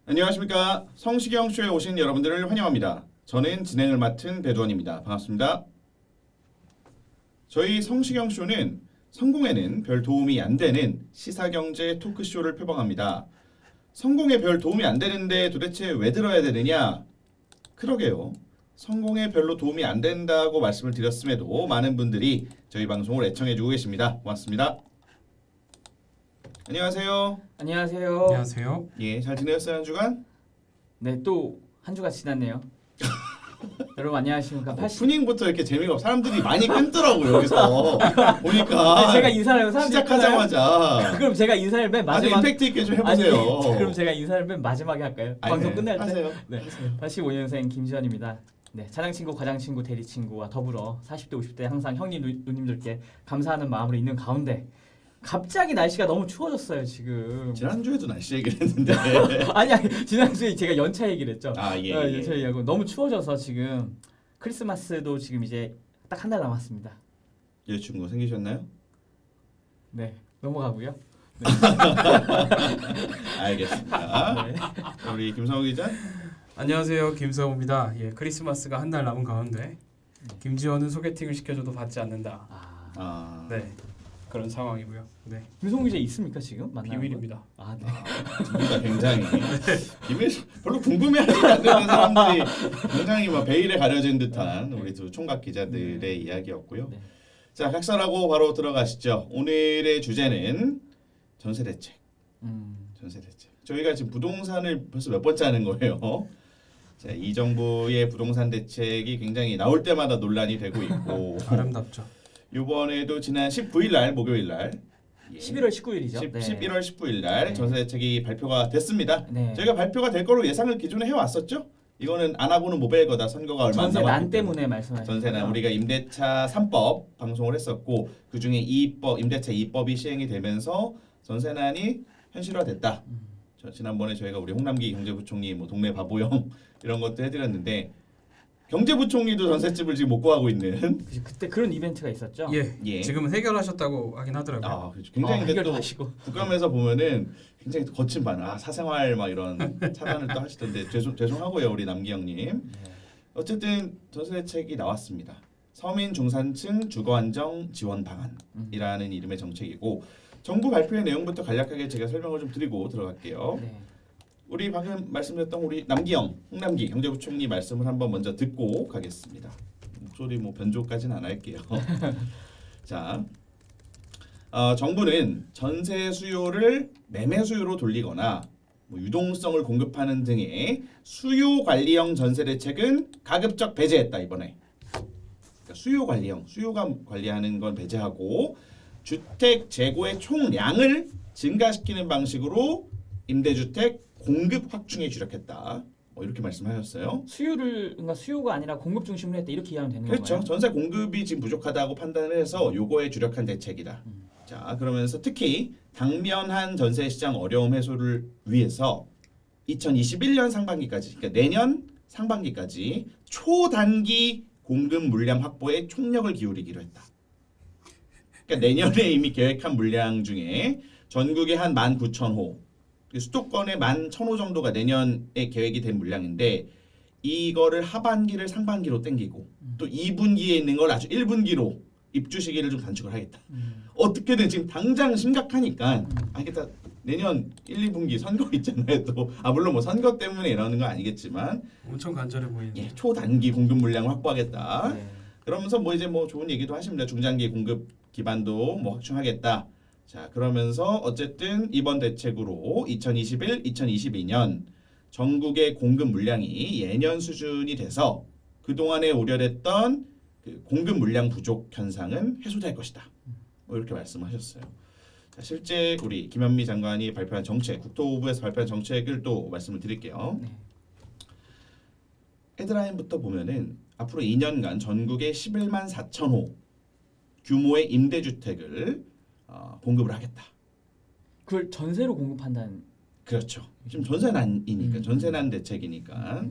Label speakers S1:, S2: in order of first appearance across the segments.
S1: 안녕하십니까. 성시경 쇼에 오신 여러분들을 환영합니다. 저는 진행을 맡은 배두원입니다. 반갑습니다. 저희 성시경 쇼는 성공에는 별 도움이 안 되는 시사경제 토크쇼를 표방합니다. 성공에 별 도움이 안 되는데 도대체 왜 들어야 되느냐? 그러게요. 성공에 별로 도움이 안 된다고 말씀을 드렸음에도 많은 분들이 저희 방송을 애청해주고 계십니다. 고맙습니다. 안녕하세요.
S2: 안녕하세요.
S3: 안녕하세요.
S1: 예, 잘 지내셨어요 한 주간?
S2: 네, 또 한 주가 지났네요. 여러분 안녕하십니까?
S1: 오프닝부터 이렇게 재미가 없어. 사람들이 많이 끊더라고요 여기서 보니까.
S2: 제가 인사를 하면 사람들이
S1: 시작하자마자
S2: 그럼 제가 인사를 맨
S1: 아주
S2: 마지막
S1: 임팩트 있게 좀 해보세요.
S2: 아니, 그럼 제가 인사를 맨 마지막에 할까요?
S1: 아니,
S2: 방송
S1: 네.
S2: 끝날 때.
S1: 하세요.
S2: 네. 85년생 김지현입니다. 네, 차장 친구, 과장 친구, 대리 친구와 더불어 40대, 50대 항상 형님, 누님들께 감사하는 마음으로 있는 가운데 갑자기 날씨가 너무 추워졌어요 지금.
S1: 지난주에도 날씨 얘기를 했는데
S2: 아니 지난주에 제가 연차 얘기를 했죠.
S1: 예.
S2: 연차 얘기하고 너무 추워져서 지금 크리스마스도 지금 이제 딱 한 달 남았습니다.
S1: 여자친구 생기셨나요?
S2: 네, 넘어가고요.
S1: 알겠습니다.
S2: 네.
S1: 우리 김성우 기자.
S3: 안녕하세요. 김성우입니다. 예, 크리스마스가 한 달 남은 가운데 김지원은 소개팅을 시켜줘도 받지 않는다. 네, 그런 상황이고요. 네,
S2: 김성우 기자 있습니까 지금? 만나는
S3: 비밀입니다.
S2: 거? 아, 네.
S1: 우리가 굉장히 비밀 별로 궁금해하지 않는 사람들이 굉장히 막 베일에 가려진 듯한 우리 두 총각 기자들의 이야기였고요.
S2: 네.
S1: 자, 각설하고 바로 들어가시죠. 오늘의 주제는 전세 대책. 전세 대책. 저희가 지금 부동산을 벌써 몇 번째 하는 거예요. 자, 이 정부의 부동산 대책이 굉장히 나올 때마다 논란이 되고 있고
S3: 아름답죠.
S1: 이번에도 지난 19일 날 목요일 날
S2: 11월 19일이죠.
S1: 11월 19일 날
S2: 네.
S1: 전세 대책이 발표가 됐습니다.
S2: 네.
S1: 저희가 발표가 될 거로 예상을 기존에 해왔었죠. 이거는 안 하고는 못 뺄 거다. 선거가 얼마 안
S2: 전세
S1: 남았기
S2: 난 때문에 말씀하신
S1: 전세난
S2: 거죠?
S1: 우리가 임대차 3법 방송을 했었고 그중에 2법 임대차 2법이 시행이 되면서 전세난이 현실화됐다. 지난번에 저희가 우리 홍남기 경제부총리 뭐 동네 바보형 이런 것도 해드렸는데 경제부총리도 전셋집을 지금 못 구하고 있는
S2: 그때 그런 이벤트가 있었죠.
S3: 예,
S1: 예.
S3: 지금은 해결하셨다고 하긴 하더라고요.
S1: 그렇죠. 굉장히 근데 또
S2: 해결하시고.
S1: 국감에서 보면은 굉장히 거친 반응 사생활 막 이런 차단을 또 하시던데 죄송하고요 우리 남기 형님. 어쨌든 전세 대책이 나왔습니다. 서민 중산층 주거 안정 지원 방안이라는 이름의 정책이고 정부 발표의 내용부터 간략하게 제가 설명을 좀 드리고 들어갈게요.
S2: 네.
S1: 우리 방금 말씀드렸던 우리 남기영, 홍남기 경제부총리 말씀을 한번 먼저 듣고 가겠습니다. 목소리 뭐 변조까지는 안 할게요. 자, 정부는 전세 수요를 매매 수요로 돌리거나 뭐 유동성을 공급하는 등의 수요 관리형 전세 대책은 가급적 배제했다 이번에. 그러니까 수요 관리형, 수요가 관리하는 건 배제하고 주택 재고의 총량을 증가시키는 방식으로 임대주택 공급 확충에 주력했다. 이렇게 말씀하셨어요.
S2: 그러니까 수요가 아니라 공급 중심으로 했다 이렇게 이해하면 되는
S1: 그렇죠.
S2: 건가요?
S1: 전세 공급이 지금 부족하다고 판단을 해서 요거에 주력한 대책이다. 자, 그러면서 특히 당면한 전세 시장 어려움 해소를 위해서 2021년 상반기까지, 그러니까 내년 상반기까지 초단기 공급 물량 확보에 총력을 기울이기로 했다. 그러니까 내년에 이미 계획한 물량 중에 전국에 한 19,000호, 수도권에 11,000호 정도가 내년에 계획이 된 물량인데 이거를 하반기를 상반기로 땡기고 또 2분기에 있는 걸 아주 1분기로 입주 시기를 좀 단축을 하겠다. 어떻게든 지금 당장 심각하니까 알겠다. 내년 1, 2분기 선거 있잖아요. 또 물론 뭐 선거 때문에 이러는 건 아니겠지만
S3: 엄청 간절해 보이는데.
S1: 초단기 공급 물량을 확보하겠다.
S2: 네.
S1: 그러면서 뭐 이제 뭐 좋은 얘기도 하십니다. 중장기 공급 기반도 뭐 확충하겠다. 자, 그러면서 어쨌든 이번 대책으로 2021, 2022년 전국의 공급 물량이 예년 수준이 돼서 그동안에 우려됐던 그 공급 물량 부족 현상은 해소될 것이다. 뭐 이렇게 말씀하셨어요. 자, 실제 우리 김현미 장관이 발표한 정책, 국토부에서 발표한 정책을 또 말씀을 드릴게요.
S2: 네.
S1: 헤드라인부터 보면은 앞으로 2년간 전국에 11만 4천 호 규모의 임대주택을 공급을 하겠다.
S2: 그걸 전세로 공급한다는.
S1: 그렇죠. 지금 전세난이니까 전세난 대책이니까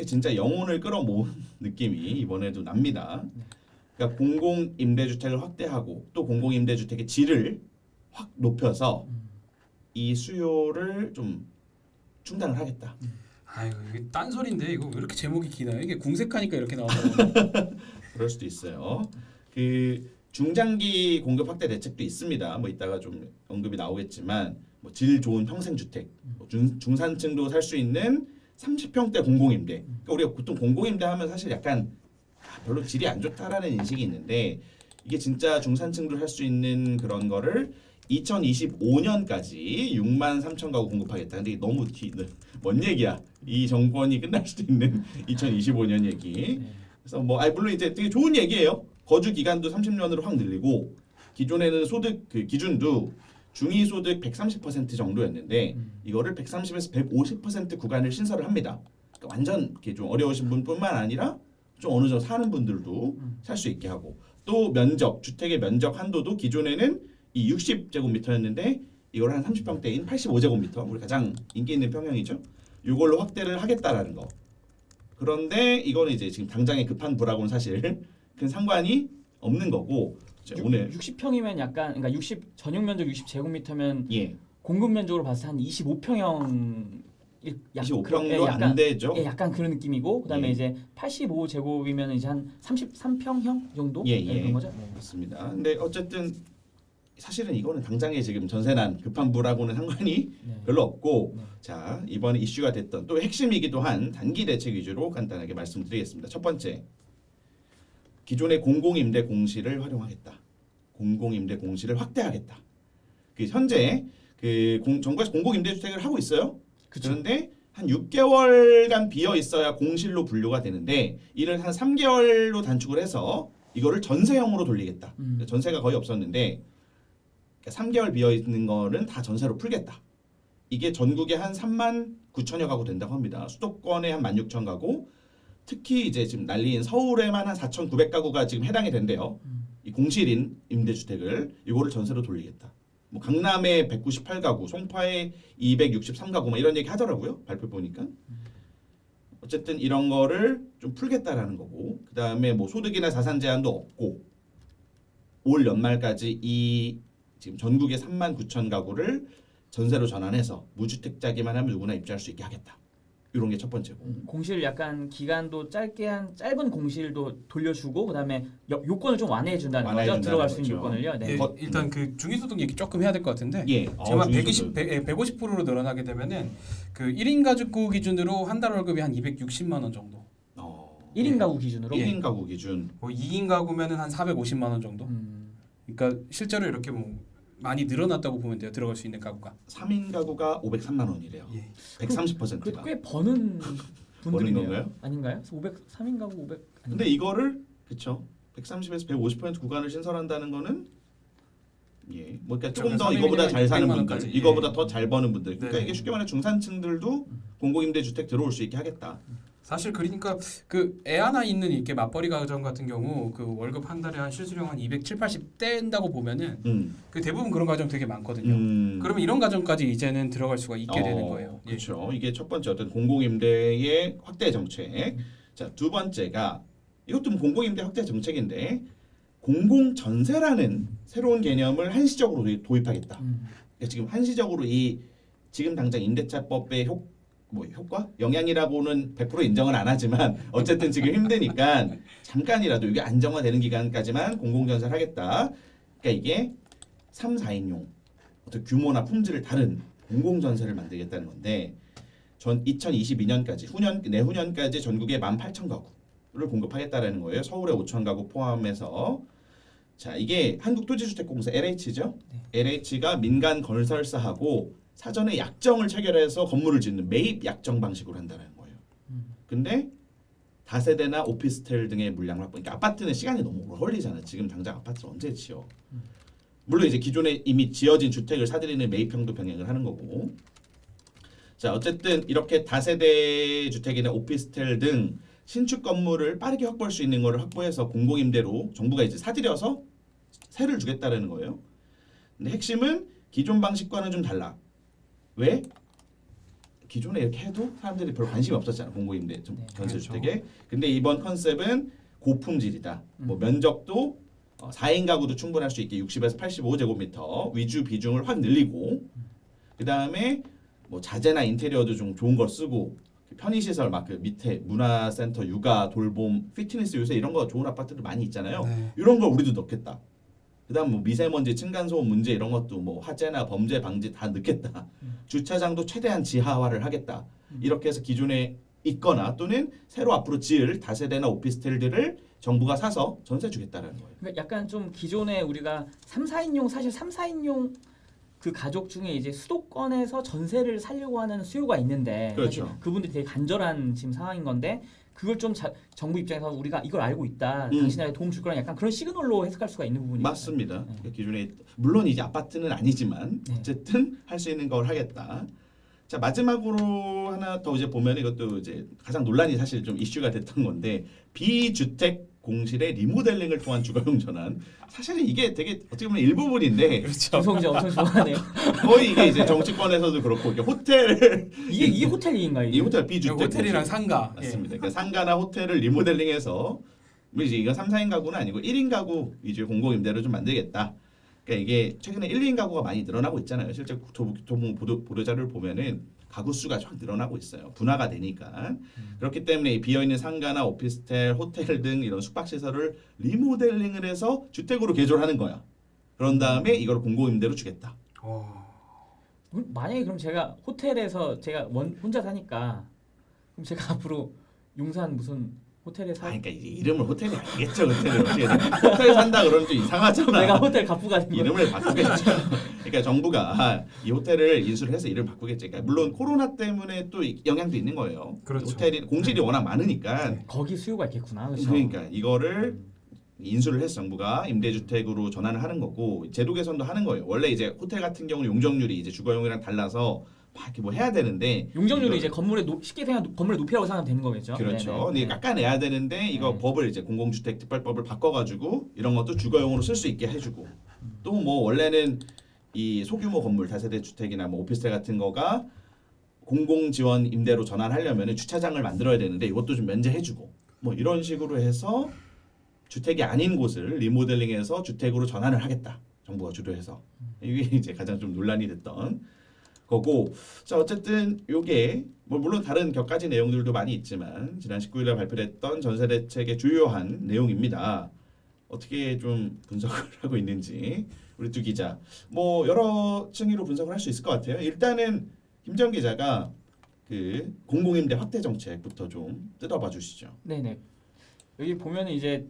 S1: 진짜 영혼을 끌어모은 느낌이 이번에도 납니다. 그러니까 공공 임대주택을 확대하고 또 공공 임대주택의 질을 확 높여서 이 수요를 좀 중단을 하겠다.
S3: 아유 이게 딴소리인데 이거 왜 이렇게 제목이 기나요? 이게 궁색하니까 이렇게 나오는
S1: 그럴 수도 있어요. 그 중장기 공급 확대 대책도 있습니다. 뭐 이따가 좀 언급이 나오겠지만 뭐 질 좋은 평생주택, 뭐 중산층도 살 수 있는 30평대 공공임대. 그러니까 우리가 보통 공공임대 하면 사실 약간 별로 질이 안 좋다라는 인식이 있는데 이게 진짜 중산층도 살 수 있는 그런 거를 2025년까지 6만 3천 가구 공급하겠다. 근데 이게 너무 먼 얘기야. 이 정권이 끝날 수도 있는 2025년 얘기. 그래서 뭐 물론 이제 되게 좋은 얘기예요. 거주 기간도 30년으로 확 늘리고 기존에는 소득 그 기준도 중위소득 130% 정도였는데 이거를 130에서 150% 구간을 신설을 합니다. 그러니까 완전 이렇게 좀 어려우신 분뿐만 아니라 좀 어느 정도 사는 분들도 살 수 있게 하고 또 면적 주택의 면적 한도도 기존에는 이 60제곱미터였는데 이걸 한 30평대인 85제곱미터 우리 가장 인기 있는 평형이죠. 이걸로 확대를 하겠다라는 거. 그런데 이거는 이제 지금 당장의 급한 불하고는 사실 큰 상관이 없는 거고 오늘
S2: 60평이면 약간 그러니까 60 전용 면적 60제곱미터면
S1: 예
S2: 공급 면적으로 봤을 때 한 25평형
S1: 25평도 안 되죠.
S2: 예, 약간 그런 느낌이고 그다음에
S1: 예.
S2: 이제 85제곱이면 이제 한 33평형 정도 그런 거죠. 네.
S1: 맞습니다. 근데 어쨌든 사실은 이거는 당장에 지금 전세난 급한 불하고는 상관이
S2: 네.
S1: 별로 없고
S2: 네.
S1: 자 이번에 이슈가 됐던 또 핵심이기도 한 단기 대책 위주로 간단하게 말씀드리겠습니다. 첫 번째 기존의 공공임대 공시를 활용하겠다. 공공임대 공시를 확대하겠다. 그 현재 그 정부에서 공공임대주택을 하고 있어요.
S2: 그쵸.
S1: 그런데 한 6개월간 비어 있어야 공실로 분류가 되는데 이를 한 3개월로 단축을 해서 이거를 전세형으로 돌리겠다. 전세가 거의 없었는데 3개월 비어 있는 거는 다 전세로 풀겠다. 이게 전국에 한 3만 9천여 가구 된다고 합니다. 수도권에 한 16,000 가구, 특히 이제 지금 난리인 서울에만 한 4,900가구가 지금 해당이 된대요. 이 공실인 임대주택을 이거를 전세로 돌리겠다. 뭐 강남에 198가구, 송파에 263가구 뭐 이런 얘기 하더라고요. 발표 보니까. 어쨌든 이런 거를 좀 풀겠다라는 거고. 그다음에 뭐 소득이나 자산 제한도 없고 올 연말까지 이 지금 전국의 3만 9천 가구를 전세로 전환해서 무주택자기만 하면 누구나 입주할 수 있게 하겠다. 이런 게 첫 번째고.
S2: 공실 약간 기간도 짧게 한 짧은 공실도 돌려주고 그다음에 요건을 좀 완화해 준다는 거죠. 들어갈 수 있는
S1: 거죠.
S2: 요건을요. 네.
S3: 예, 일단 그 중위소득 얘기 조금 해야 될 것 같은데
S1: 예.
S3: 지금 한 150%로 늘어나게 되면은 그 1인 가구 기준으로 한 달 월급이 한 260만 원 정도.
S2: 1인 가구 기준으로.
S1: 1인 가구 기준.
S3: 뭐 2인 가구면은 한 450만 원 정도. 그러니까 실제로 이렇게 뭐 많이 늘어났다고 보면 돼요. 들어갈 수 있는 가구가.
S1: 3인 가구가 503만 원이래요.
S3: 예.
S1: 130%가.
S2: 그래도 꽤 버는 분들이네요.
S1: 건가요?
S2: 아닌가요? 3인 가구 500.
S1: 근데 이거를 그쵸 130에서 150% 구간을 신설한다는 거는 예, 뭐 그러니까 조금 더 이거보다 잘 사는 분들,
S3: 원까지,
S1: 이거보다
S3: 예.
S1: 더 잘 버는 분들, 그러니까
S3: 네.
S1: 이게 쉽게 말해 중산층들도 공공임대 주택 들어올 수 있게 하겠다.
S3: 사실 그러니까 그 애 하나 있는 이렇게 맞벌이 가정 같은 경우 그 월급 한 달에 한 실수령 한 270, 80 뗀다고 보면은 그 대부분 그런 가정 되게 많거든요. 그러면 이런 가정까지 이제는 들어갈 수가 있게 되는 거예요. 예.
S1: 그렇죠. 이게 첫 번째 어떤 공공임대의 확대 정책. 자, 두 번째가 이것도 뭐 공공임대 확대 정책인데 공공전세라는 새로운 개념을 한시적으로 도입하겠다. 그러니까 지금 한시적으로 이 지금 당장 임대차법의 효과? 영향이라고는 100% 인정은 안 하지만 어쨌든 지금 힘드니까 잠깐이라도 이게 안정화되는 기간까지만 공공전세를 하겠다. 그러니까 이게 3, 4인용 어떤 규모나 품질을 다른 공공전세를 만들겠다는 건데 전 2022년까지 내후년까지 전국에 18,000가구를 공급하겠다라는 거예요. 서울에 5,000가구 포함해서 자 이게 한국토지주택공사 LH죠.
S2: 네.
S1: LH가 민간 건설사하고 사전에 약정을 체결해서 건물을 짓는 매입 약정 방식으로 한다는 거예요. 근데 다세대나 오피스텔 등의 물량 확보. 그러니까 아파트는 시간이 너무 오래 걸리잖아. 지금 당장 아파트를 언제 지어? 물론 이제 기존에 이미 지어진 주택을 사들이는 매입형도 병행을 하는 거고. 자 어쨌든 이렇게 다세대 주택이나 오피스텔 등 신축 건물을 빠르게 확보할 수 있는 거를 확보해서 공공임대로 정부가 이제 사들여서 세를 주겠다라는 거예요. 근데 핵심은 기존 방식과는 좀 달라. 왜? 기존에 이렇게 해도 사람들이 별로 관심이 없었잖아. 공공임대 건설주택에.
S3: 그렇죠.
S1: 근데 이번 컨셉은 고품질이다. 뭐 면적도 4인 가구도 충분할 수 있게 60에서 85제곱미터 위주 비중을 확 늘리고 그 다음에 뭐 자재나 인테리어도 좀 좋은 걸 쓰고 편의시설 막 그 밑에 문화센터, 육아, 돌봄, 피트니스 요새 이런 거 좋은 아파트들 많이 있잖아요.
S3: 네.
S1: 이런 걸 우리도 넣겠다. 그다음 뭐 미세먼지, 층간소음 문제 이런 것도 뭐 화재나 범죄 방지 다 넣겠다. 주차장도 최대한 지하화를 하겠다. 이렇게 해서 기존에 있거나 또는 새로 앞으로 지을 다세대나 오피스텔들을 정부가 사서 전세 주겠다라는 거예요.
S2: 그러니까 약간 좀 기존에 우리가 3, 4인용 사실 3, 4인용 그 가족 중에 이제 수도권에서 전세를 살려고 하는 수요가 있는데
S1: 그렇죠.
S2: 사실 그분들이 되게 간절한 지금 상황인 건데 그걸 좀 정부 입장에서 우리가 이걸 알고 있다. 당신에게 도움 줄 거란 약간 그런 시그널로 해석할 수가 있는 부분이
S1: 맞습니다.
S2: 네.
S1: 그러니까 기존에 물론 이제 아파트는 아니지만
S2: 네.
S1: 어쨌든 할 수 있는 걸 하겠다. 자 마지막으로 하나 더 이제 보면 이것도 이제 가장 논란이 사실 좀 이슈가 됐던 건데 비주택 공실의 리모델링을 통한 주거용 전환. 사실은 이게 되게 어떻게 보면 일부분인데
S3: 그렇죠.
S2: 김성재 엄청 좋아하네요.
S1: 거의 이게 이제 정치권에서도 그렇고 이게 호텔을
S2: 이게 호텔인가요?
S1: 이 호텔 비주택
S3: 호텔이랑
S1: 공실.
S3: 상가.
S1: 맞습니다. 그러니까 상가나 호텔을 리모델링해서 이제 이거 3, 4인 가구는 아니고 1인 가구 위주의 공공임대로 좀 만들겠다. 그러니까 이게 최근에 1, 2인 가구가 많이 늘어나고 있잖아요. 실제 교통 보도자료를 보면은 가구 수가 쫙 늘어나고 있어요. 분화가 되니까. 그렇기 때문에 이 비어있는 상가나 오피스텔, 호텔 등 이런 숙박시설을 리모델링을 해서 주택으로 개조하는 거야. 그런 다음에 이걸 공공임대로 주겠다.
S2: 만약에 그럼 제가 호텔에서 제가 혼자 사니까 그럼 제가 앞으로 용산 무슨 호텔에 사
S1: 그러니까 이제 이름을 호텔이 아니겠죠. 호텔을 어떻게 호텔 산다 그러면 좀 이상하잖아.
S2: 내가 호텔 갚고 가는 거
S1: 이름을 바꾸겠죠. 그러니까 정부가 이 호텔을 인수를 해서 이름을 바꾸겠죠. 그러니까 물론 코로나 때문에 또 영향도 있는 거예요.
S3: 그렇죠.
S1: 호텔이 공실이 워낙 많으니까
S2: 거기 수요가 있겠구나. 그렇죠?
S1: 그러니까 이거를 인수를 해서 정부가 임대주택으로 전환을 하는 거고 제도 개선도 하는 거예요. 원래 이제 호텔 같은 경우는 용적률이 이제 주거용이랑 달라서 막 이렇게 뭐 해야 되는데
S2: 용적률이
S1: 이걸-
S2: 이제 건물의 쉽게 생각 건물의 높이라고 생각하면 되는 거겠죠.
S1: 그렇죠.
S2: 네네.
S1: 근데
S2: 네.
S1: 깎아내야 되는데 이거
S2: 네.
S1: 법을 이제 공공주택 특별법을 바꿔가지고 이런 것도 주거용으로 쓸 수 있게 해주고 또 뭐 원래는 이 소규모 건물 다세대 주택이나 뭐 오피스텔 같은 거가 공공 지원 임대로 전환하려면 주차장을 만들어야 되는데 이것도 좀 면제해주고 뭐 이런 식으로 해서 주택이 아닌 곳을 리모델링해서 주택으로 전환을 하겠다. 정부가 주도해서 이게 이제 가장 좀 논란이 됐던 거고 자 어쨌든 요게 뭐 물론 다른 격가지 내용들도 많이 있지만 지난 19일날 발표됐던 전세 대책의 주요한 내용입니다. 어떻게 좀 분석을 하고 있는지 우리 두 기자 뭐 여러 층위로 분석을 할 수 있을 것 같아요. 일단은 김정 기자가 그 공공임대 확대 정책부터 좀 뜯어봐 주시죠.
S2: 네네. 여기 보면은 이제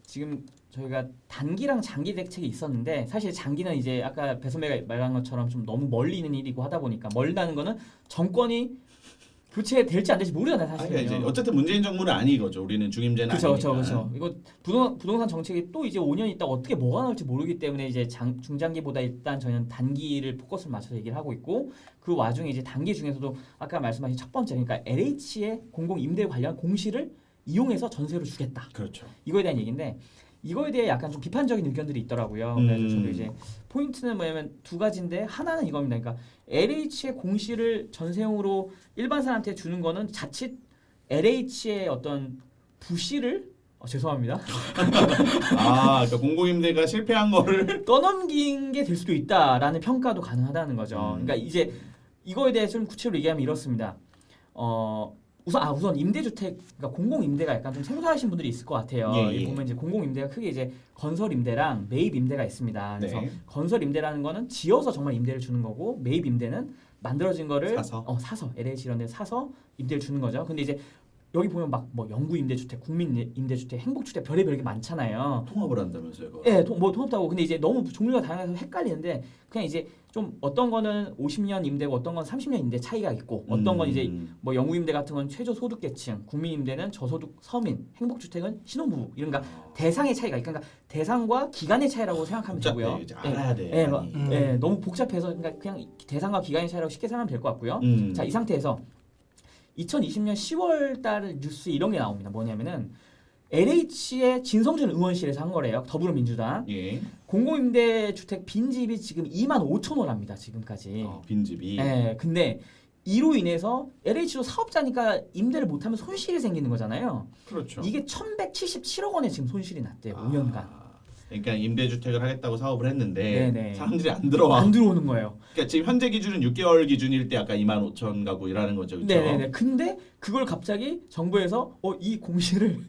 S2: 지금 저희가 단기랑 장기 대책이 있었는데 사실 장기는 이제 아까 배 선배가 말한 것처럼 좀 너무 멀리 있는 일이고 하다 보니까 멀다는 거는 정권이 교체될지 안 될지 모르잖아요
S1: 아니
S2: 사실은요.
S1: 이제 어쨌든 문재인 정부는 아니거죠. 우리는 중임제는 아니니까.
S2: 그렇죠. 이거 부동산 정책이 또 이제 5년 있다 어떻게 뭐가 나올지 모르기 때문에 이제 중장기보다 일단 저희는 단기를 포커스를 맞춰서 얘기를 하고 있고 그 와중에 이제 단기 중에서도 아까 말씀하신 첫 번째 그러니까 LH의 공공 임대 관련 공시를 이용해서 전세로 주겠다.
S1: 그렇죠.
S2: 이거에 대한 얘기인데 이거에 대해 약간 좀 비판적인 의견들이 있더라고요. 그래서 저도 이제 포인트는 뭐냐면 두 가지인데 하나는 이겁니다. 그러니까 LH의 공시를 전세용으로 일반 사람한테 주는 거는 자칫 LH의 어떤 부실을 죄송합니다.
S1: 그러니까 공공임대가 실패한 거를
S2: 떠넘긴 게 될 수도 있다라는 평가도 가능하다는 거죠. 그러니까 이제 이거에 대해 좀 구체적으로 얘기하면 이렇습니다. 우선 임대주택, 그러니까 공공임대가 약간 좀 생소하신 분들이 있을 것 같아요.
S1: 예.
S2: 여기 보면 이제 공공임대가 크게 이제 건설임대랑 매입임대가 있습니다. 그래서
S1: 네.
S2: 건설임대라는 거는 지어서 정말 임대를 주는 거고 매입임대는 만들어진 거를
S1: 사서
S2: LH 이런 데 사서 임대를 주는 거죠. 근데 이제 여기 보면 막 뭐 영구 임대주택, 국민 임대주택, 행복주택 별의별 게 많잖아요.
S1: 통합을 한다면서요. 이거.
S2: 예, 뭐 통합도 하고 근데 이제 너무 종류가 다양해서 헷갈리는데 그냥 이제 좀 어떤 거는 50년 임대고 어떤 건 30년 임대 차이가 있고 어떤 건 이제 뭐 영구 임대 같은 건 최저 소득계층, 국민 임대는 저소득 서민, 행복주택은 신혼부부 이런 대상의 차이가 있으니까 그러니까 대상과 기간의 차이라고 생각하면 되고요.
S1: 이제 알아야 돼.
S2: 예,
S1: 많이.
S2: 너무 복잡해서 그냥 대상과 기간의 차이라고 쉽게 생각하면 될 것 같고요. 자, 이 상태에서 2020년 10월 달 뉴스 이런 게 나옵니다. 뭐냐면은 LH의 진성준 의원실에서 한 거래요. 더불어민주당.
S1: 예.
S2: 공공임대 주택 빈집이 지금 25,000호랍니다. 지금까지.
S1: 빈집이.
S2: 예. 근데 이로 인해서 LH도 사업자니까 임대를 못하면 손실이 생기는 거잖아요.
S1: 그렇죠.
S2: 이게 1,177억 원의 지금 손실이 났대요. 5년간.
S1: 그러니까 임대주택을 하겠다고 사업을 했는데
S2: 네네.
S1: 사람들이 안 들어와.
S2: 안 들어오는 거예요.
S1: 그러니까 지금 현재 기준은 6개월 기준일 때 아까 25,000 가구라는 거죠, 그렇죠?
S2: 네네네. 근데 그걸 갑자기 정부에서 이 공시를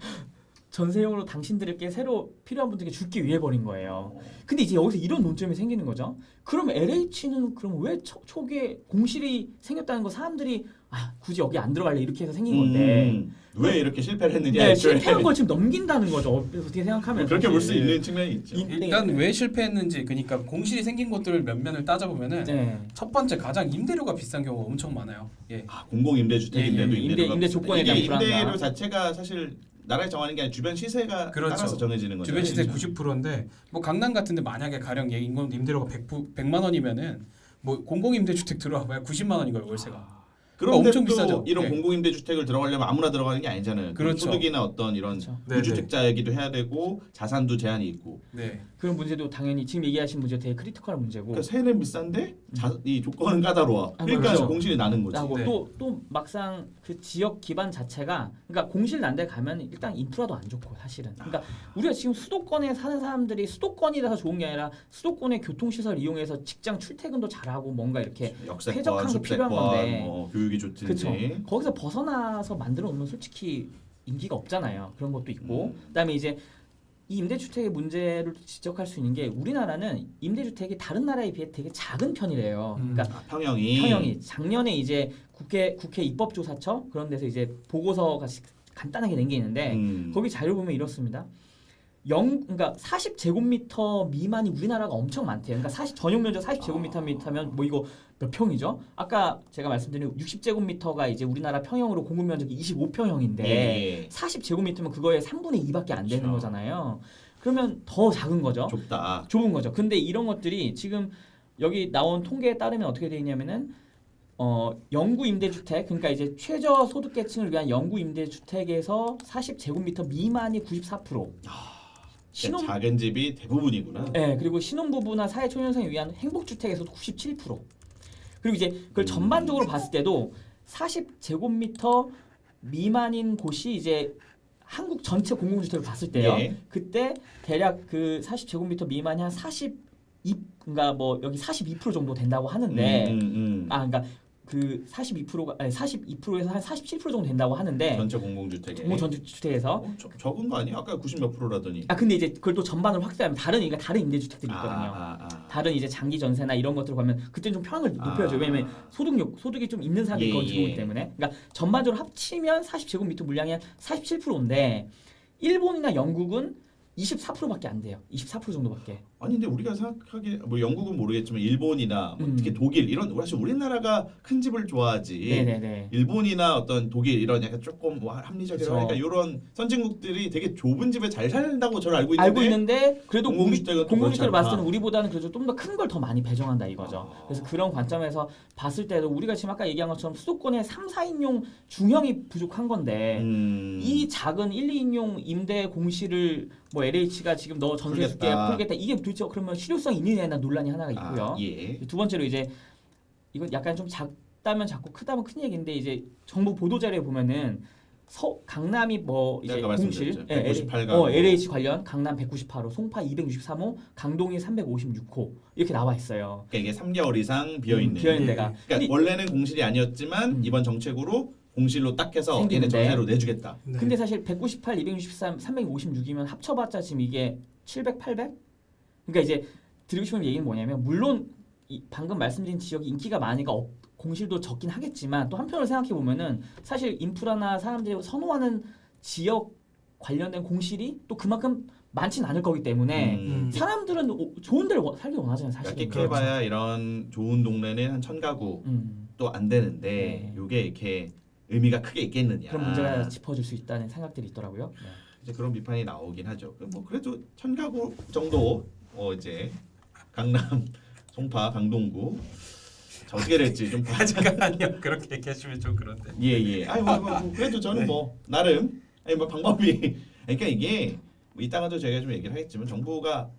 S2: 전세용으로 당신들에게 새로 필요한 분들에게 줄게 위해 버린 거예요. 근데 이제 여기서 이런 논점이 생기는 거죠. 그럼 LH는 그럼 왜 초기에 공실이 생겼다는 거 사람들이 굳이 여기 안 들어갈래 이렇게 해서 생긴 건데
S1: 왜 이렇게 실패를 했느냐?
S2: 네,
S1: 애초에.
S2: 실패한 걸 지금 넘긴다는 거죠. 어떻게 생각하면
S1: 그렇게 볼 수
S2: 사실.
S1: 있는 측면이 있죠.
S3: 일단 왜 실패했는지 그러니까 공실이 생긴 것들을 몇 면을 따져보면은
S2: 네.
S3: 첫 번째 가장 임대료가 비싼 경우가 엄청 많아요. 예.
S1: 공공 임대주택인데도
S3: 예, 예.
S2: 임대 조건에 대한
S1: 이게
S2: 불안감.
S1: 임대료 자체가 사실 나라가 정하는 게 아니라 주변 시세가
S3: 그렇죠.
S1: 따라서 정해지는 거죠.
S3: 주변 시세 90%인데 뭐 강남 같은데 만약에 가령 인건 임대료가 100만 원이면은 뭐 공공 임대주택 들어와봐야 90만 원인 거예요 월세가.
S1: 그런데
S3: 엄청
S1: 또
S3: 비싸죠.
S1: 이런
S3: 네.
S1: 공공임대주택을 들어가려면 아무나 들어가는 게 아니잖아요.
S3: 그렇죠.
S1: 소득이나 어떤 이런
S2: 그렇죠.
S1: 무주택자이기도 해야 되고 자산도 제한이 있고.
S3: 네.
S2: 그런 문제도 당연히 지금 얘기하신 문제 되게 크리티컬한 문제고.
S1: 그러니까 세는 비싼데 이 조건은 까다로워. 그러니까
S2: 그렇죠.
S1: 공실이 나는 거지.
S2: 하고
S3: 네.
S2: 또 막상 그 지역 기반 자체가 그러니까 공실 난데 가면 일단 인프라도 안 좋고 사실은 그러니까 우리가 지금 수도권에 사는 사람들이 수도권이라서 좋은 게 아니라 수도권의 교통시설 이용해서 직장 출퇴근도 잘하고 뭔가 이렇게
S1: 역세권,
S2: 쾌적한 게 필요한
S1: 숲세권,
S2: 건데.
S1: 뭐 교육이 좋든지.
S2: 그렇죠. 거기서 벗어나서 만들어 놓으면 솔직히 인기가 없잖아요. 그런 것도 있고 그다음에 이제 이 임대주택의 문제를 지적할 수 있는 게 우리나라는 임대주택이 다른 나라에 비해 되게 작은 편이래요. 그러니까 평형이 작년에 이제 국회 입법조사처 그런 데서 이제 보고서가 간단하게 낸 게 있는데 거기 자료 보면 이렇습니다. 그러니까 40제곱미터 미만이 우리나라가 엄청 많대요. 그러니까 전용 면적 40제곱미터면 뭐 이거 몇 평이죠? 아까 제가 말씀드린 60제곱미터가 이제 우리나라 평형으로 공급 면적이 25평형인데
S1: 예.
S2: 40제곱미터면 그거의 3분의 2밖에 안 되는
S1: 그렇죠.
S2: 거잖아요. 그러면 더 작은 거죠.
S1: 좁다.
S2: 좁은 거죠. 근데 이런 것들이 지금 여기 나온 통계에 따르면 어떻게 되어 있냐면은 영구 임대주택 그러니까 이제 최저 소득계층을 위한 영구 임대주택에서 40제곱미터 미만이 94%.
S1: 그러니까 작은 집이 대부분이구나.
S2: 네, 그리고 신혼부부나 사회초년생을 위한 행복주택에서도 97%. 그리고 이제 그걸 전반적으로 봤을 때도 40제곱미터 미만인 곳이 이제 한국 전체 공공주택을 봤을 때요.
S1: 예.
S2: 그때 대략 그 40제곱미터 미만이 한 42, 그러니까 뭐 여기 42% 정도 된다고 하는데, 그러니까 그 42%가 아니 42%에서 한 47% 정도 된다고 하는데
S1: 전체 공공주택에.
S2: 전주택에서
S1: 적은 거 아니야? 아까 90 몇 프로라더니.
S2: 근데 이제 그걸 또 전반으로 확대하면 다른 임대주택들이 있거든요. 다른 이제 장기 전세나 이런 것들을 보면 그때는 좀 평을 높여줘요. 왜냐면 소득이 좀 있는 사람들이 그건 들어오기 때문에. 그러니까 전반적으로 합치면 40제곱미터 물량이 한 47%인데 일본이나 영국은 24%밖에 안 돼요. 24% 정도밖에.
S1: 아니 근데 우리가 생각하기에 뭐 영국은 모르겠지만 일본이나 뭐 특히 독일 이런 사실 우리나라가 큰 집을 좋아하지.
S2: 네네네.
S1: 일본이나 어떤 독일 이런 약간 조금 뭐 합리적이라고
S2: 그렇죠.
S1: 하니까 이런 선진국들이 되게 좁은 집에 잘 살다고 저는 알고
S2: 있는데 그래도
S1: 공공주택은 또
S2: 공공주택을
S1: 그렇지
S2: 봤을
S1: 않다.
S2: 때는 우리보다는 그래도 좀 더 큰 걸 더 많이 배정한다 이거죠. 그래서 그런 관점에서 봤을 때도 우리가 지금 아까 얘기한 것처럼 수도권에 3, 4인용 중형이 부족한 건데 이 작은 1, 2인용 임대 공시를 뭐 LH가 지금 너 전세 줄게 풀겠다. 이게 도대체 그러면 실효성이 있느냐는 논란이 하나가 있고요.
S1: 예.
S2: 두 번째로 이제 이건 약간 좀 작다면 작고 크다면 큰 얘기인데 이제 정부 보도 자료에 보면은 강남이 뭐 이제 공실
S1: 198가
S2: LH 관련 강남 198호, 송파 263호, 강동이 356호 이렇게 나와 있어요.
S1: 그러니까 이게 3개월 이상 비어 있는.
S2: 데가.
S1: 그러니까 원래는 공실이 아니었지만 이번 정책으로 공실로 딱 해서 얘네
S2: 생기는데.
S1: 전세로 내주겠다.
S3: 네.
S2: 근데 사실 198, 263, 356이면 합쳐봤자 지금 이게 700, 800? 그러니까 이제 드리고 싶은 얘기는 뭐냐면 물론 방금 말씀드린 지역이 인기가 많으니까 공실도 적긴 하겠지만 또 한편으로 생각해 보면은 사실 인프라나 사람들이 선호하는 지역 관련된 공실이 또 그만큼 많진 않을 거기 때문에 사람들은 좋은 데를 살기 원하잖아요. 사실.
S1: 얇게 해봐야 이런 좋은 동네는 한 1000가구 또 안 되는데 이게 이렇게 의미가 크게 있겠느냐.
S2: 그런 문제가 짚어줄 수 있다는 생각들이 있더라고요. 네.
S1: 이제 그런 비판이 나오긴 하죠. 뭐 그래도 1000가구 정도 이제 강남, 송파, 강동구 어떻게 될지 좀
S3: 잠깐만요. 그렇게 얘기하시면 좀 그런데.
S1: 예. 아니 뭐 그래도 저는 뭐 나름 아니 뭐 방법이 그러니까 이게 뭐 이따가도 저희가 좀 얘기를 하겠지만 정부가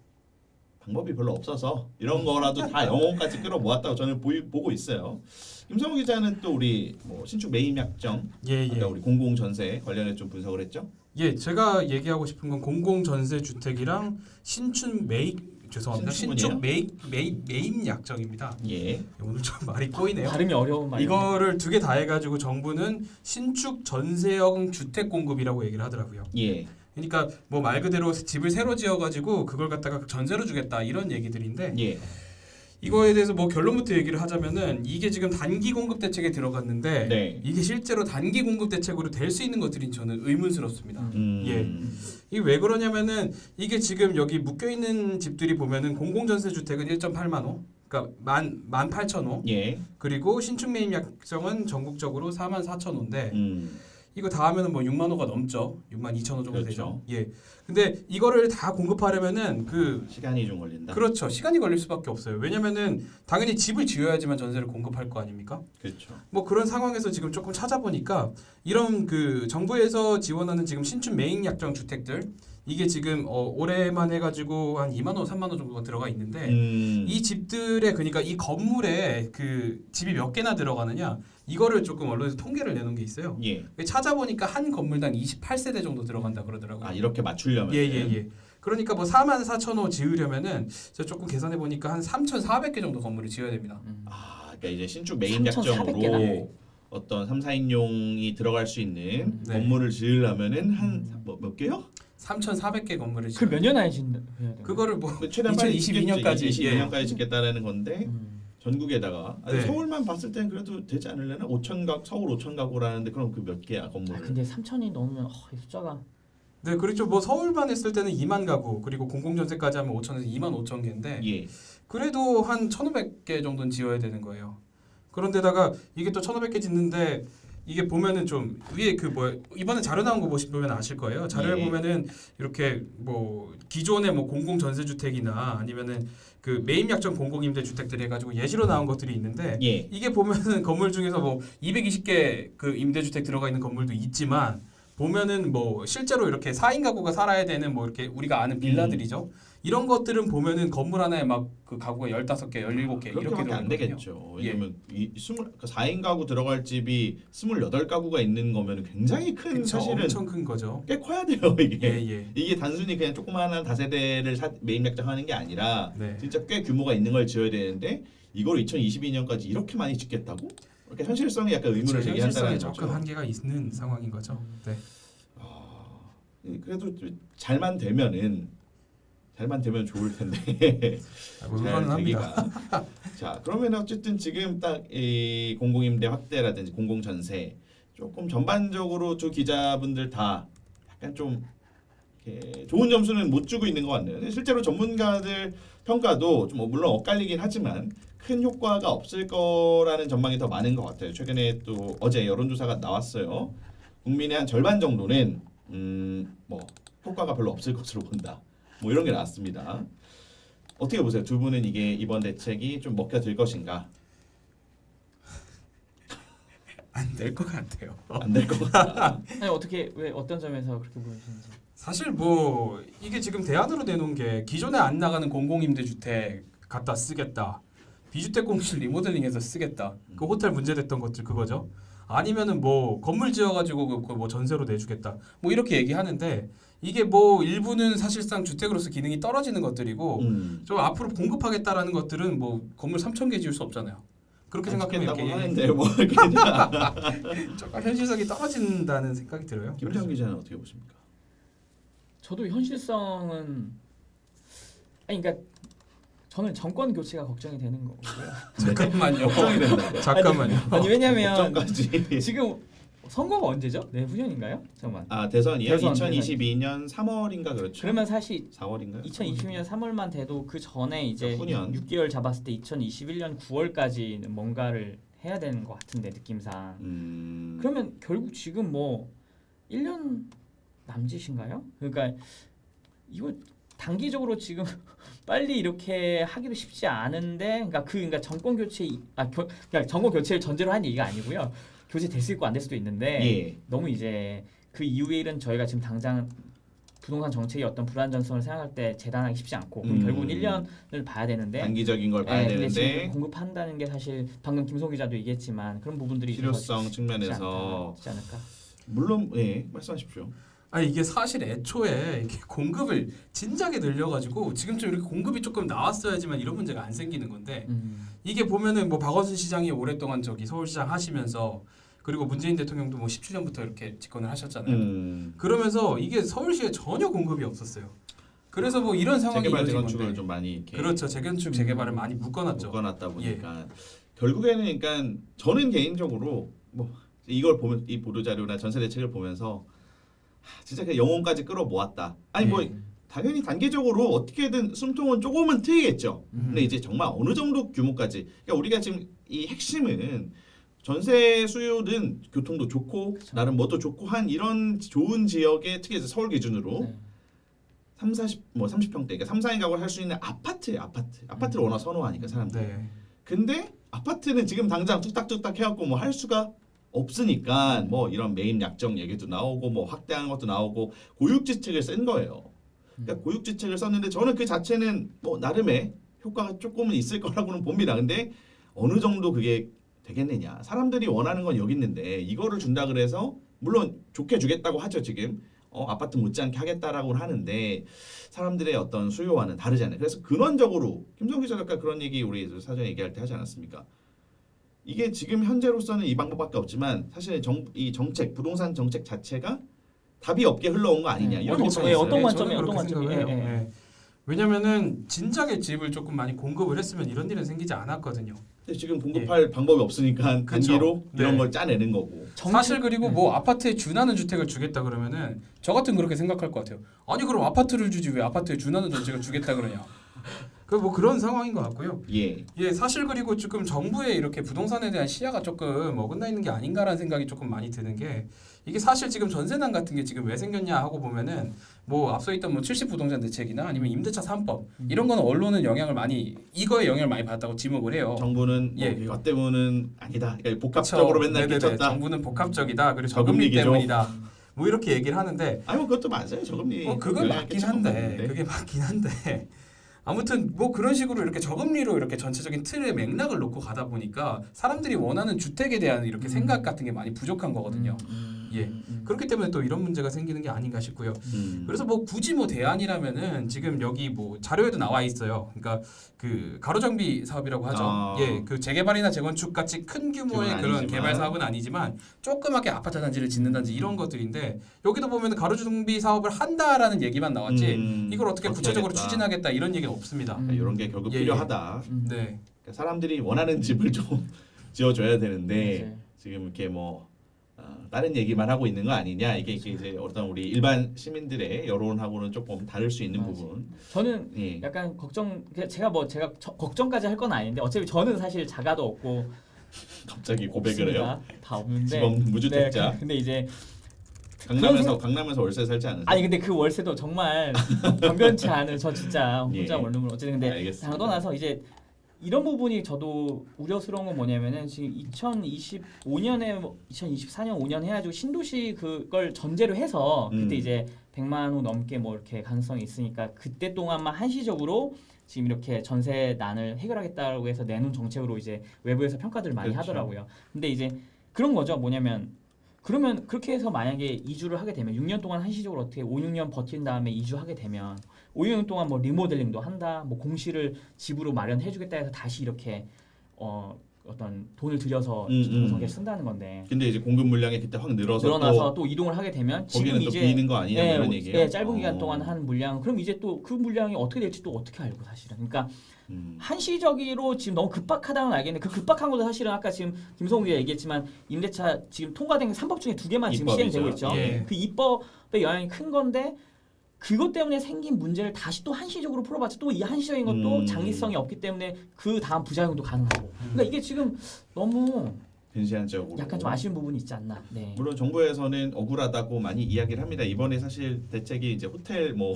S1: 방법이 별로 없어서 이런 거라도 다 영혼까지 끌어모았다고 저는 보고 있어요. 김성우 기자는 또 우리 뭐 신축 매입 약정,
S3: 예.
S1: 아까 우리 공공 전세 관련해 좀 분석을 했죠.
S3: 예, 제가 얘기하고 싶은 건 공공 전세 주택이랑 신축 매입 죄송합니다. 신축 매입 약정입니다.
S1: 예.
S3: 오늘 좀 말이 꼬이네요.
S2: 발음이 어려운 말.
S3: 이거를 두 개 다 해가지고 정부는 신축 전세형 주택 공급이라고 얘기를 하더라고요.
S1: 예.
S3: 그러니까 뭐 말 그대로 집을 새로 지어가지고 그걸 갖다가 전세로 주겠다 이런 얘기들인데
S1: 예.
S3: 이거에 대해서 뭐 결론부터 얘기를 하자면은 이게 지금 단기 공급 대책에 들어갔는데
S1: 네.
S3: 이게 실제로 단기 공급 대책으로 될 수 있는 것들이 저는 의문스럽습니다. 예. 이게 왜 그러냐면은 이게 지금 여기 묶여 있는 집들이 보면은 공공전세 주택은 1.8만 호, 그러니까 18,000호.
S1: 예.
S3: 그리고 신축 매입 약정은 전국적으로 44,000호인데 이거 다 하면은 뭐 6만 호가 넘죠. 6만 2천 호 정도
S1: 그렇죠.
S3: 되죠. 예. 근데 이거를 다 공급하려면은 그
S1: 시간이 좀 걸린다.
S3: 그렇죠. 시간이 걸릴 수밖에 없어요. 왜냐면은 당연히 집을 지어야지만 전세를 공급할 거 아닙니까?
S1: 그렇죠.
S3: 뭐 그런 상황에서 지금 조금 찾아보니까 이런 그 정부에서 지원하는 지금 신축 매입 약정 주택들 이게 지금 올해만 해가지고 한 2만 원, 3만 원 정도가 들어가 있는데 이 집들에 그러니까 이 건물에 그 집이 몇 개나 들어가느냐 이거를 조금 언론에서 통계를 내놓은 게 있어요.
S1: 예.
S3: 찾아보니까 한 건물당 28세대 정도 들어간다 그러더라고요.
S1: 아 이렇게 맞추려면.
S3: 예. 그러니까 뭐 44,000호 지으려면은 제가 조금 계산해 보니까 한 3,400개 정도 건물을 지어야 됩니다.
S1: 아 그러니까 이제 신축 매입
S2: 3,400 개나.
S1: 약정으로 어떤 3, 4인용이 들어갈 수 있는
S3: 네.
S1: 건물을 지으려면은 한 몇 개요?
S3: 3,400개 건물을
S2: 그 몇 년 안에 짓는 해야 돼요?
S3: 그거를 뭐
S1: 최대한 빨리
S3: 2022년까지
S1: 22년까지 짓겠다는 건데 전국에다가 아니,
S3: 네.
S1: 서울만 봤을 땐 그래도 되지 않으려나? 5천 가구 서울 5천 가구라는데 그럼 그 몇 개야 건물?
S2: 아, 근데 3천이 넘으면 이 숫자가
S3: 네, 그렇죠. 뭐 서울만 했을 때는 2만 가구 그리고 공공전세까지 하면 5천에서 2만 5천 개인데
S1: 예.
S3: 그래도 한 1,500개 정도는 지어야 되는 거예요. 그런데다가 이게 또 1,500개 짓는데 이게 보면은 좀 위에 그 뭐 이번에 자료 나온 거 보면 아실 거예요. 자료를
S1: 예.
S3: 보면은 이렇게 뭐 기존의 뭐 공공 전세 주택이나 아니면은 그 매입 약정 공공 임대 주택들 해가지고 예시로 나온 것들이 있는데
S1: 예.
S3: 이게 보면은 건물 중에서 뭐 220개 그 임대 주택 들어가 있는 건물도 있지만 보면은 뭐 실제로 이렇게 4인 가구가 살아야 되는 뭐 이렇게 우리가 아는 빌라들이죠. 이런 것들은 보면은 건물 하나에 막 그 가구가 15개, 17개 이렇게
S1: 그렇게밖에 안
S3: 들어가거든요.
S1: 되겠죠. 왜냐면 이 4인 가구 들어갈 집이 28가구가 있는 거면 굉장히 큰
S3: 그쵸,
S1: 사실은
S3: 엄청 큰 거죠.
S1: 꽤 커야 돼요 이게.
S3: 예.
S1: 이게 단순히 그냥 조그마한 다세대를 매입 약정하는 게 아니라
S3: 네.
S1: 진짜 꽤 규모가 있는 걸 지어야 되는데 이걸 2022년까지 이렇게 많이 짓겠다고? 이렇게 현실성이 약간 의문을
S3: 현실성에
S1: 제기한다는
S3: 조금
S1: 거죠.
S3: 한계가 있는 상황인 거죠. 네.
S1: 그래도 잘만 되면 좋을 텐데.
S3: 뭐 응원은 합니다.
S1: 되기가. 자, 그러면 어쨌든 지금 딱 이 공공임대 확대라든지 공공전세 조금 전반적으로 두 기자분들 다 약간 좀 이렇게 좋은 점수는 못 주고 있는 것 같네요. 실제로 전문가들 평가도 좀 물론 엇갈리긴 하지만 큰 효과가 없을 거라는 전망이 더 많은 것 같아요. 최근에 또 어제 여론조사가 나왔어요. 국민의 한 절반 정도는 뭐 효과가 별로 없을 것으로 본다. 뭐 이런 게 나왔습니다. 어떻게 보세요? 두 분은 이게 이번 대책이 좀 먹혀들 것인가?
S3: 안 될 것 같아요.
S1: 안 될 것 같다.
S2: 아니 어떻게 왜 어떤 점에서 그렇게 보이시는지.
S3: 사실 뭐 이게 지금 대안으로 내놓은 게 기존에 안 나가는 공공임대주택 갖다 쓰겠다. 비주택 공실 리모델링해서 쓰겠다. 그 호텔 문제됐던 것들 그거죠. 아니면은 뭐 건물 지어가지고 그 뭐 전세로 내주겠다. 뭐 이렇게 얘기하는데 이게 뭐 일부는 사실상 주택으로서 기능이 떨어지는 것들이고 좀 앞으로 공급하겠다라는 것들은 뭐 건물 3,000개 지을 수 없잖아요. 그렇게 생각하면
S1: 하겠다고
S3: 이렇게
S1: 하는데 뭐 그냥
S3: 조금 현실성이 떨어진다는 생각이 들어요.
S1: 김정 기자는 어떻게 보십니까?
S2: 저도 현실성은 아니 그러니까 저는 정권 교체가 걱정이 되는 거고요.
S3: 잠깐만요.
S1: 걱정이 된다.
S3: 잠깐만요.
S2: 아니 왜냐면
S1: 걱정까지.
S2: 지금 선거가 언제죠? 내후년인가요? 잠깐만.
S1: 아 대선이요?
S2: 대선,
S1: 2022년 3월인가 그렇죠?
S2: 그러면 사실
S1: 4월인가요?
S2: 2020년 3월만 돼도 그 전에 이제
S1: 후년.
S2: 6개월 잡았을 때 2021년 9월까지는 뭔가를 해야 되는 것 같은데 느낌상. 그러면 결국 지금 뭐 1년 남짓인가요? 그러니까 이거 단기적으로 지금 빨리 이렇게 하기도 쉽지 않은데 그러니까 정권 교체 그러니까 정권 교체를 전제로 한 얘기가 아니고요. 교체 될 수 있고 안 될 수도 있는데
S1: 예.
S2: 너무 이제 그 이후의 일은 저희가 지금 당장 부동산 정책의 어떤 불안전성을 생각할 때 재단하기 쉽지 않고 그럼 결국은 1년을 봐야 되는데
S1: 단기적인 걸 봐야
S2: 근데 지금
S1: 되는데
S2: 공급한다는 게 사실 방금 김성 기자도 얘기했지만 그런 부분들이
S1: 실효성
S2: 있지
S1: 측면에서
S2: 않을까?
S1: 물론 예 말씀하십시오.
S3: 아니 이게 사실 애초에 이렇게 공급을 진작에 늘려가지고 지금쯤 이렇게 공급이 조금 나왔어야지만 이런 문제가 안 생기는 건데 이게 보면은 뭐 박원순 시장이 오랫동안 저기 서울시장 하시면서 그리고 문재인 대통령도 뭐 17년부터 이렇게 집권을 하셨잖아요. 그러면서 이게 서울시에 전혀 공급이 없었어요. 그래서 뭐 이런 상황이
S1: 재개발
S3: 이어진
S1: 재건축을
S3: 건데
S1: 좀 많이 이렇게
S3: 그렇죠. 재건축 재개발을 많이 묶어놨죠.
S1: 묶어놨다 보니까 결국에는 그러니까 저는 개인적으로 뭐 이걸 보면 이 보도 자료나 전세 대책을 보면서 진짜 그 영혼까지 끌어모았다. 아니 뭐 당연히 단계적으로 어떻게든 숨통은 조금은 트이겠죠. 근데 이제 정말 어느 정도 규모까지. 그러니까 우리가 지금 이 핵심은 전세 수요는 교통도 좋고 나름 뭐도 좋고 한 이런 좋은 지역에 특히 이제 서울 기준으로 30평대 그러니까 3, 4인 가구를 할 수 있는 아파트를 워낙 선호하니까 사람들.
S3: 네.
S1: 근데 아파트는 지금 당장 뚝딱뚝딱 해갖고 뭐 할 수가 없으니까 뭐 이런 매입 약정 얘기도 나오고 뭐 확대하는 것도 나오고 고육지책을 쓴 거예요. 그러니까 고육지책을 썼는데 저는 그 자체는 뭐 나름의 효과가 조금은 있을 거라고는 봅니다. 근데 어느 정도 그게 되겠느냐? 사람들이 원하는 건 여기 있는데 이거를 준다 그래서 물론 좋게 주겠다고 하죠 지금. 아파트 못지않게 하겠다라고 하는데 사람들의 어떤 수요와는 다르잖아요. 그래서 근원적으로 김성기 기자 아까 그런 얘기 우리 사전에 얘기할 때 하지 않았습니까? 이게 지금 현재로서는 이 방법밖에 없지만 사실 이 정책 부동산 정책 자체가 답이 없게 흘러온 거 아니냐 이런
S2: 어떤
S1: 입장이
S2: 어떤
S1: 있어요.
S2: 관점이
S3: 저는
S2: 어떤
S3: 그렇게
S2: 관점이
S3: 생각을 해요. 왜냐면은 진작에 집을 조금 많이 공급을 했으면 이런 일은 생기지 않았거든요.
S1: 근데 지금 공급할 방법이 없으니까
S3: 그쵸.
S1: 단기로 이런
S3: 네.
S1: 걸 짜내는 거고.
S3: 사실 그리고 뭐 아파트에 준하는 주택을 주겠다 그러면은 저 같은 그렇게 생각할 것 같아요. 아니 그럼 아파트를 주지 왜 아파트에 준하는 주택을 주겠다 그러냐. 그 뭐 그런 상황인 것 같고요.
S1: 예.
S3: 사실 그리고 지금 정부의 이렇게 부동산에 대한 시야가 조금 어긋나 있는 게 아닌가라는 생각이 조금 많이 드는 게 이게 사실 지금 전세난 같은 게 지금 왜 생겼냐 하고 보면은 뭐 앞서 있던 뭐 70 부동산 대책이나 아니면 임대차 3법 이런 거는 언론은 이거에 영향을 많이 받았다고 지목을 해요.
S1: 정부는 뭐 이것 때문은 아니다. 그러니까 복합적으로
S3: 그쵸.
S1: 맨날
S3: 네네네.
S1: 끼쳤다.
S3: 정부는 복합적이다. 그리고
S1: 저금리
S3: 저금리
S1: 기조.
S3: 때문이다. 뭐 이렇게 얘기를 하는데
S1: 아니 뭐 그것도 맞아요. 저금리.
S3: 그건 맞긴 한데 그게 맞긴 한데 아무튼 뭐 그런 식으로 이렇게 저금리로 이렇게 전체적인 틀의 맥락을 놓고 가다 보니까 사람들이 원하는 주택에 대한 이렇게 생각 같은 게 많이 부족한 거거든요. 그렇기 때문에 또 이런 문제가 생기는 게 아닌가 싶고요. 그래서 뭐 굳이 뭐 대안이라면은 지금 여기 뭐 자료에도 나와 있어요. 그러니까 그 가로정비 사업이라고 하죠. 그 재개발이나 재건축 같이 큰 규모의 그런
S1: 아니지만.
S3: 개발 사업은 아니지만 조그맣게 아파트 단지를 짓는다든지 이런 것들인데 여기도 보면은 가로정비 사업을 한다라는 얘기만 나왔지 이걸 어떻게 구체적으로
S1: 하겠다.
S3: 추진하겠다 이런 얘기는 없습니다.
S1: 이런 게 결국 필요하다.
S3: 네.
S1: 그러니까 사람들이 원하는 집을 좀 지어줘야 되는데
S2: 맞아요.
S1: 지금 이렇게 뭐 다른 얘기만 하고 있는 거 아니냐 이게 이제 어떤 우리 일반 시민들의 여론하고는 조금 다를 수 있는
S2: 맞아요.
S1: 부분.
S2: 저는 약간 제가 걱정까지 할 건 아닌데 어차피 저는 사실 자가도 없고
S1: 갑자기 고백을 해요.
S2: 다 없는데
S1: 집 없는 무주택자.
S2: 네, 근데 이제
S1: 강남에서 월세 살지 않으세요?
S2: 아니 근데 그 월세도 정말 변변치 않은 저 진짜 혼자
S1: 예.
S2: 원룸을 어쨌든 근데
S1: 알겠습니다.
S2: 다 떠나서 이제 이런 부분이 저도 우려스러운 건 뭐냐면은 지금 2025년에 2024년 5년 해가지고 신도시 그걸 전제로 해서 그때 이제 100만 호 넘게 뭐 이렇게 가능성이 있으니까 그때 동안만 한시적으로 지금 이렇게 전세난을 해결하겠다고 해서 내놓은 정책으로 이제 외부에서 평가들을 많이
S1: 그렇죠.
S2: 하더라고요. 근데 이제 그런 거죠. 뭐냐면 그러면 그렇게 해서 만약에 이주를 하게 되면 6년 동안 한시적으로 어떻게 5, 6년 버틴 다음에 이주하게 되면 5, 6년 동안 뭐 리모델링도 한다, 뭐 공실을 집으로 마련해주겠다 해서 다시 이렇게 어떤 돈을 들여서 공성에 쓴다는 건데.
S1: 근데 이제 공급 물량이 그때 확
S2: 늘어나서 또 이동을 하게 되면 지금
S1: 거기는 또
S2: 이제
S1: 비는 거 아니냐 이런 얘기예요.
S2: 짧은 기간 동안 한 물량, 그럼 이제 또 그 물량이 어떻게 될지 또 어떻게 알고 사실은. 그러니까 한시적으로 지금 너무 급박하다는 알겠는데 그 급박한 것도 사실은 아까 지금 김성우 기자 얘기했지만 임대차 지금 통과된 게 3법 중에 2개만 지금
S1: 입법이죠.
S2: 시행되고 있죠. 그 입법의 영향이 큰 건데 그것 때문에 생긴 문제를 다시 또 한시적으로 풀어봤자 또 이 한시적인 것도 장기성이 없기 때문에 그 다음 부작용도 가능하고. 그러니까 이게 지금 너무
S1: 근시안적으로
S2: 약간 좀 아쉬운 부분이 있지 않나. 네.
S1: 물론 정부에서는 억울하다고 많이 이야기를 합니다. 이번에 사실 대책이 이제 호텔 뭐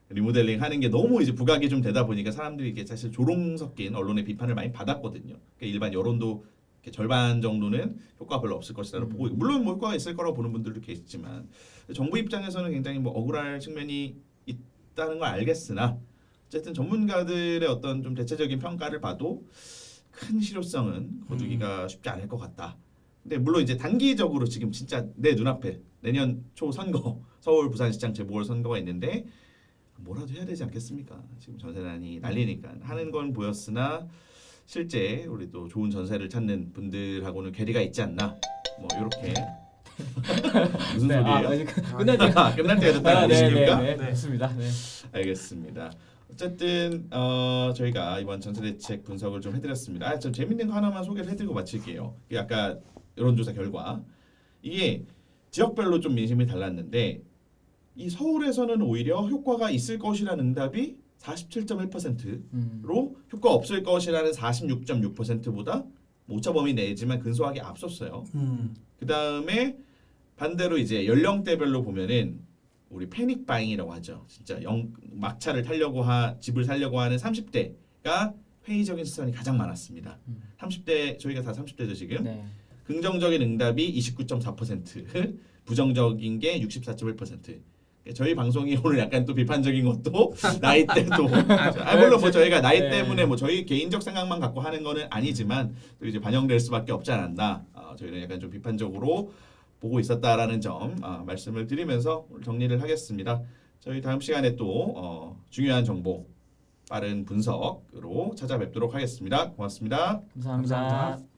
S1: 리모델링 하는 게 너무 이제 부각이 좀 되다 보니까 사람들이 이게 사실 조롱 섞인 언론의 비판을 많이 받았거든요. 그러니까 일반 여론도 이렇게 절반 정도는 효과가 별로 없을 것이라고 보고 물론 뭐 효과가 있을 거라고 보는 분들도 계시지만 정부 입장에서는 굉장히 뭐 억울할 측면이 있다는 걸 알겠으나 어쨌든 전문가들의 어떤 좀 대체적인 평가를 봐도 큰 실효성은 거두기가 쉽지 않을 것 같다. 근데 물론 이제 단기적으로 지금 진짜 내 눈앞에 내년 초 선거 서울 부산시장 재보궐선거가 있는데 뭐라도 해야 되지 않겠습니까? 지금 전세난이 난리니까 하는 건 보였으나 실제 우리 또 좋은 전세를 찾는 분들하고는 괴리가 있지 않나 뭐 이렇게 무슨
S2: 네,
S1: 소리예요?
S2: 아직 끝날 때
S1: 끝날 때가 됐다는 뜻입니까?
S2: 네,
S3: 네.
S2: 좋습니다. 네.
S1: 알겠습니다. 어쨌든 저희가 이번 전세대책 분석을 좀 해드렸습니다. 좀 재밌는 거 하나만 소개를 해드리고 마칠게요. 이게 아까 여론조사 결과 이게 지역별로 좀 민심이 달랐는데 이 서울에서는 오히려 효과가 있을 것이라는 응답이 47.1%로 효과 없을 것이라는 46.6%보다 오차 범위 내지만 근소하게 앞섰어요. 그 다음에 반대로 이제 연령대별로 보면은 우리 패닉 바잉이라고 하죠. 진짜 막차를 타려고 집을 사려고 하는 30대가 회의적인 시선이 가장 많았습니다. 30대 저희가 다 30대죠 지금.
S2: 네.
S1: 긍정적인 응답이 29.4%, 부정적인 게 64.1%. 저희 방송이 오늘 약간 또 비판적인 것도 나이대도 물론 뭐 저희가 나이
S2: 네.
S1: 때문에 뭐 저희 개인적 생각만 갖고 하는 거는 아니지만 또 이제 반영될 수밖에 없지 않았나. 저희는 약간 좀 비판적으로 보고 있었다라는 점 말씀을 드리면서 오늘 정리를 하겠습니다. 저희 다음 시간에 또 중요한 정보 빠른 분석으로 찾아뵙도록 하겠습니다. 고맙습니다.
S2: 감사합니다.
S3: 감사합니다.